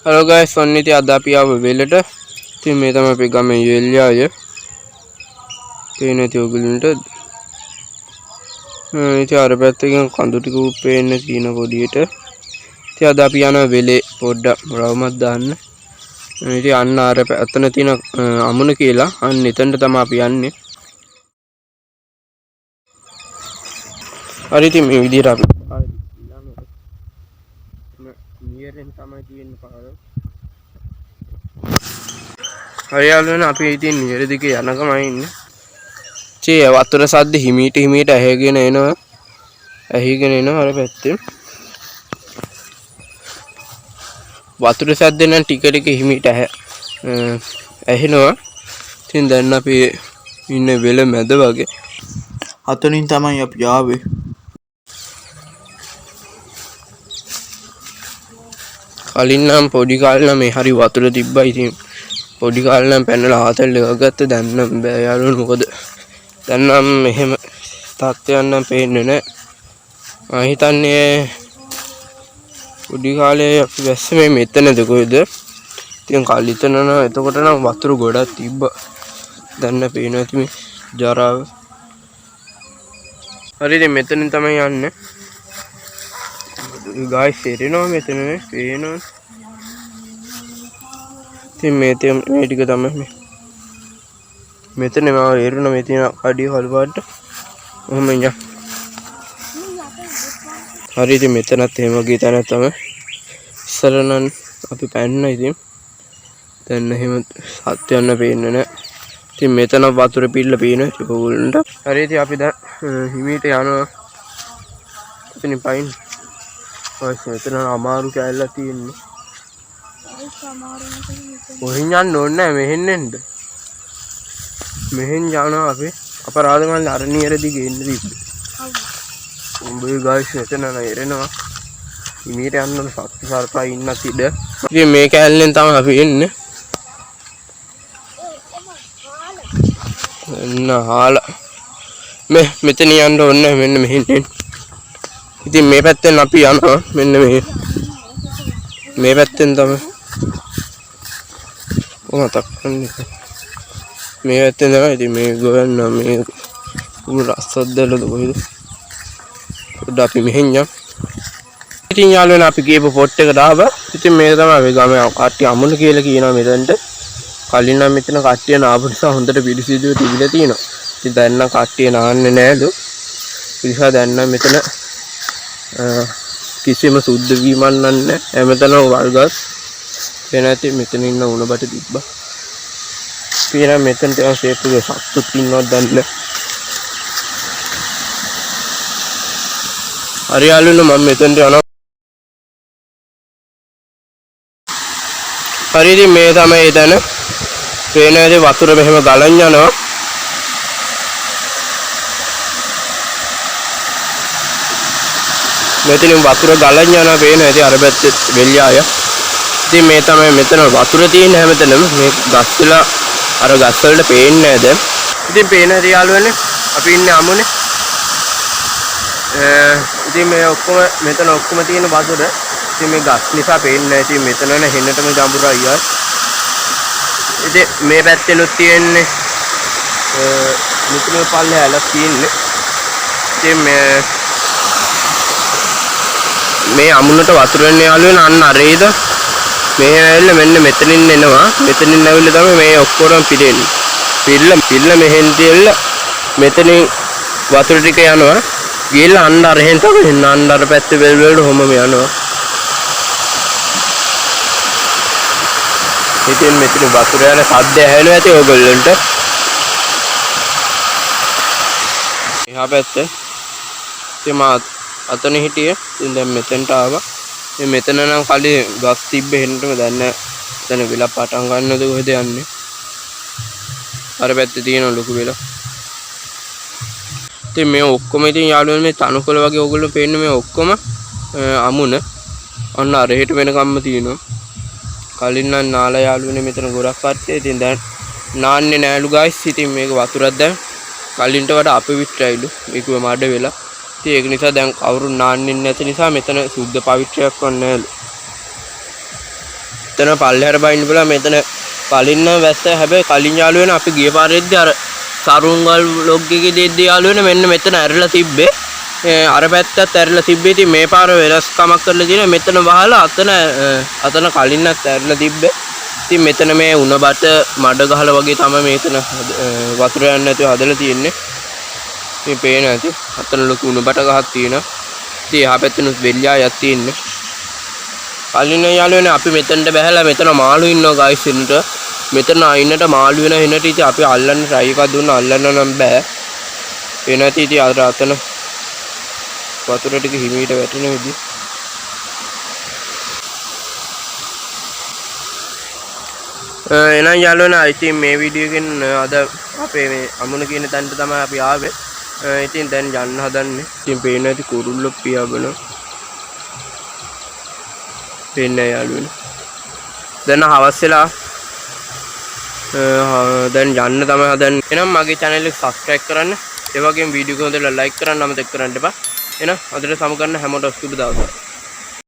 Halo guys, ඔන්න ඉතින් අද අපි ආව වෙලට. ඉතින් මේ තමයි අපේ ගමේ යෙල්ලියාය. පේන්නේ ඉතින් ඔයගොල්ලන්ට. ඉතින් අර පැත්තකින් කඳු ටික පේන්න තියෙන පොඩියට. ඉතින් අද අපි යන වෙලේ පොඩ්ඩක් රවුමක් දාන්න. ඉතින් අන්න අර අතන තියෙන අමුණ කියලා අන්න එතනට තමයි අපි යන්නේ. හරි ඉතින් මේ විදිහට අපි නියරෙන් තමයි තියෙන්නේ පාර. හරි යාළුවනේ අපි ඉතින් නියර දිගේ යනකමයි ඉන්නේ. චේ වතුර සද්ද හිමීට ඇහිගෙන එනවා. ඇහිගෙන එනවා අර පැත්තෙන්. වතුර සද්ද නම් ටික ටික හිමීට ඇහෙනවා. ඉතින් දැන් අපි ඉන්නේ වෙල මැද වගේ. අතනින් තමයි අපි ආවේ. කලින් නම් පොඩි කාලේ නම් මේ හරි වතුර තිබ්බා. ඉතින් පොඩි කාලේ නම් පැනලා ආතල් එක ගත්ත. දැන් නම් බෑ යාළුවෝ. මොකද දැන් නම් මෙහෙම තත්ත්වයක් නම් පේන්නේ නැහැ. මම හිතන්නේ පොඩි කාලේ අපි වැස්සේ මෙතනද කොහෙද? ඉතින් කලිතන නම් එතකොට නම් වතුර ගොඩක් තිබ්බා. දැන් පේනවා ඉතින් මේ ජරාව. හරි ඉතින් මෙතනින් තමයි යන්නේ. ගායිස් එරෙනවා මෙතනනේ පේනවා. ඉතින් මේ ටික තමයි මෙතන මම එරුණ මේ තියෙන කඩිය කළපාට ඔහොම යන්න. හරි ඉතින් මෙතනත් එහෙම වගේ තැනක් තමයි. ඉස්සර නම් අපි පැන්න ඉතින් දැන් එහෙම සත්‍ය යන්න පේන්නේ නැහැ. ඉතින් මෙතන වතුර පිල්ල පේන ඒගොල්ලන්ට. හරි ඉතින් අපි දැන් හිමීට යනවා. ඉතින් පයින් මෙතන අමාරු කැලලා තියෙන්නේ. කොහෙන් යන්න ඕනේ නැහැ මෙහෙන් එන්න. මෙහෙන් යනවා අපි අපරාධ මල්ල අරණියර දිගේ එන්න තිබ්බේ. උඹේ ගායිස් මෙතන නේරෙනවා. හිමීට යන්න සත්තු සර්පා ඉන්නත් ඉඩ. ඉතින් මේ කැලෙන් තමයි අපි එන්නේ. නහාලා මෙතන යන්න ඕනේ මෙන්න මෙහෙන් එන්න. ඉතින් මේ පැත්තෙන් අපි යනවා මෙන්න මේ පැත්තෙන් තමයි මතක් කරන්නේ. මේ පැත්තෙන් තමයි ඉතින් මේ ගොයන්න මේ උණු රස්සක් දැල්ලද කොහෙද පොඩ්ඩක් අපි මෙහෙන් යමු. ඉතින් යාළුවනේ අපි ගිහපු පොට් එකට ආවා. ඉතින් මේ තමයි අපි ගමේ කට්ටිය අමුණ කියලා කියනවා මෙතනට. කලින් නම් මෙතන කට්ටිය නාපු නිසා හොඳට පිරිසිදුව තිබිලා තියෙනවා. ඉතින් දැන් නම් කට්ටිය නාන්නේ නෑලු. ඒ නිසා දැන් නම් මෙතන කිසිම සුද්ධ වීමක් නැහැ. හැමතැනම වල්ගස්. වෙන ඇති මෙතන ඉන්න උණ බට තිබ්බා. පීන මෙතන තව ෂේප් එකේ සත්තුත් ඉන්නවද දන්නේ. හරි යාළුවනේ මම මෙතනට යනවා. හරි ඉතින් මේ තමයි එතන. පේන ඇති වතුර මෙහෙම ගලන් යනවා. මෙතනින් වතුර ගලන් යනවා පේන ඇති අර පැත්තේ වෙල්යාය. ඉතින් මේ තමයි මෙතන වතුර තියෙන හැමතැනම මේ ගස් වල අර ගස් වලට පේන්නේ නැහැ දැන්. ඉතින් පේන ඇති යාළුවනේ අපි ඉන්නේ අමුනේ. ඉතින් මේ ඔක්කොම මෙතන ඔක්කොම තියෙන වතුර ඉතින් මේ ගස් නිසා පේන්නේ නැහැ. ඉතින් මෙතන නේ හෙන්නටම ජඹුරා අයියා. ඉතින් මේ පැත්තෙනුත් තියෙන්නේ මෙතන පල්ලේ ඇලක් තියෙන්නේ. ඉතින් මේ අමුණට වතුර එන්නේ යාළුවනේ අන්න අරේද මේ ඇවිල්ලා මෙන්න මෙතනින් එනවා. මෙතනින් ඇවිල්ලා තමයි මේ ඔක්කොරම පිරෙන්නේ. පිල්ල මෙහෙන් තියලා මෙතනින් වතුර ටික යනවා. ගිහලා අන්න අරහෙන් තමයි එන්න අන්න අර පැත්තේ වෙල් වලට කොහොමම යනවා. ඉතින් මෙතන වතුර යන සද්ද ඇහෙනවා ඇති ඕගොල්ලන්ට. එහා පැත්තේ ඉතින් අතන හිටියේ. ඉතින් දැන් මෙතෙන්ට ආවා. මේ මෙතන නම් කලින් ගස් තිබ්බ හෙන්නටම දැන් දැන් වෙලා පටන් ගන්නද කොහෙද යන්නේ. අර පැත්තේ තියෙන ලොකු වෙලා. ඉතින් මේ ඔක්කොම ඉතින් යාළුවනේ මේ තනකොළ වගේ ඕගොල්ලෝ පේන්නේ මේ ඔක්කොම අමුණ. අන්න අර හෙට වෙනකම්ම තියෙනවා. කලින් නම් නාලා යාළුවනේ මෙතන ගොඩක් කට්ටිය. ඉතින් දැන් නාන්නේ නෑලු ගායිස්. ඉතින් මේක වතුරක් දැන් කලින්ට වඩා අපවිත්‍රයිලු. මේක මඩ වෙලා. ඉතින් ඒක නිසා දැන් කවුරු නාන්නේ නැති නිසා මෙතන සුද්ධ පවිත්‍රයක් වන්නේලු. මෙතන පල්ලෙහාට බයින්න බලලා මෙතන කලින් නම් වැස්ස හැබැයි කලින් යාළු වෙන අපි ගිය පාරෙද්දී අර සරුංගල් vlog එකේ දෙද්දී යාළු වෙන මෙන්න මෙතන ඇරලා තිබ්බේ අර පැත්තත් ඇරලා තිබ්බේ ඉතින් මේ පාර වෙනස්කමක් කරලා තියෙනවා මෙතන වහලා අතන කලින්වත් ඇරලා තිබ්බේ ඉතින් මෙතන මේ උණ බට මඩ ගහලා වගේ තමයි මෙතන වතුර යන්නේ නැතුව හදලා තියෙන්නේ මේ පේන ඇති අතන ලොකු උණ බට ගහක් තියෙනවා ඉතින් එහා පැත්තෙනුත් වෙල්යායක් තියෙන්නේ කලින් යාළුවනේ අපි මෙතනට බැහැලා මෙතන මාළු ඉන්නවා ගයිස් එන්නට මෙතන අයින්නට මාළු වෙන හිනට ඉතින් අපි අල්ලන්න try එකක් දුන්නා අල්ලන්න නම් බෑ වෙන ඇති ඉතින් අර අතන වතුර ටික හිමීට වැටෙන විදිහ එහෙනම් යාළුවනේ ඉතින් මේ වීඩියෝ එකෙන් අද අපේ මේ අමුණ කියන තැනට තමයි අපි ආවේ ඉතින් දැන් යන්න හදන්නේ ඉතින් පේන ඇති කුරුල්ලෝ පියාඹන පේන්නේ යාළුවනේ දැන් හවස් වෙලා දැන් යන්න තමයි හදන්නේ එහෙනම් මගේ channel එක subscribe කරන්න ඒ වගේම වීඩියෝ එක හොඳට like කරන්න අමතක කරන්න එපා එහෙනම් අදට සමු ගන්න හැමෝටම සුබ දවසක්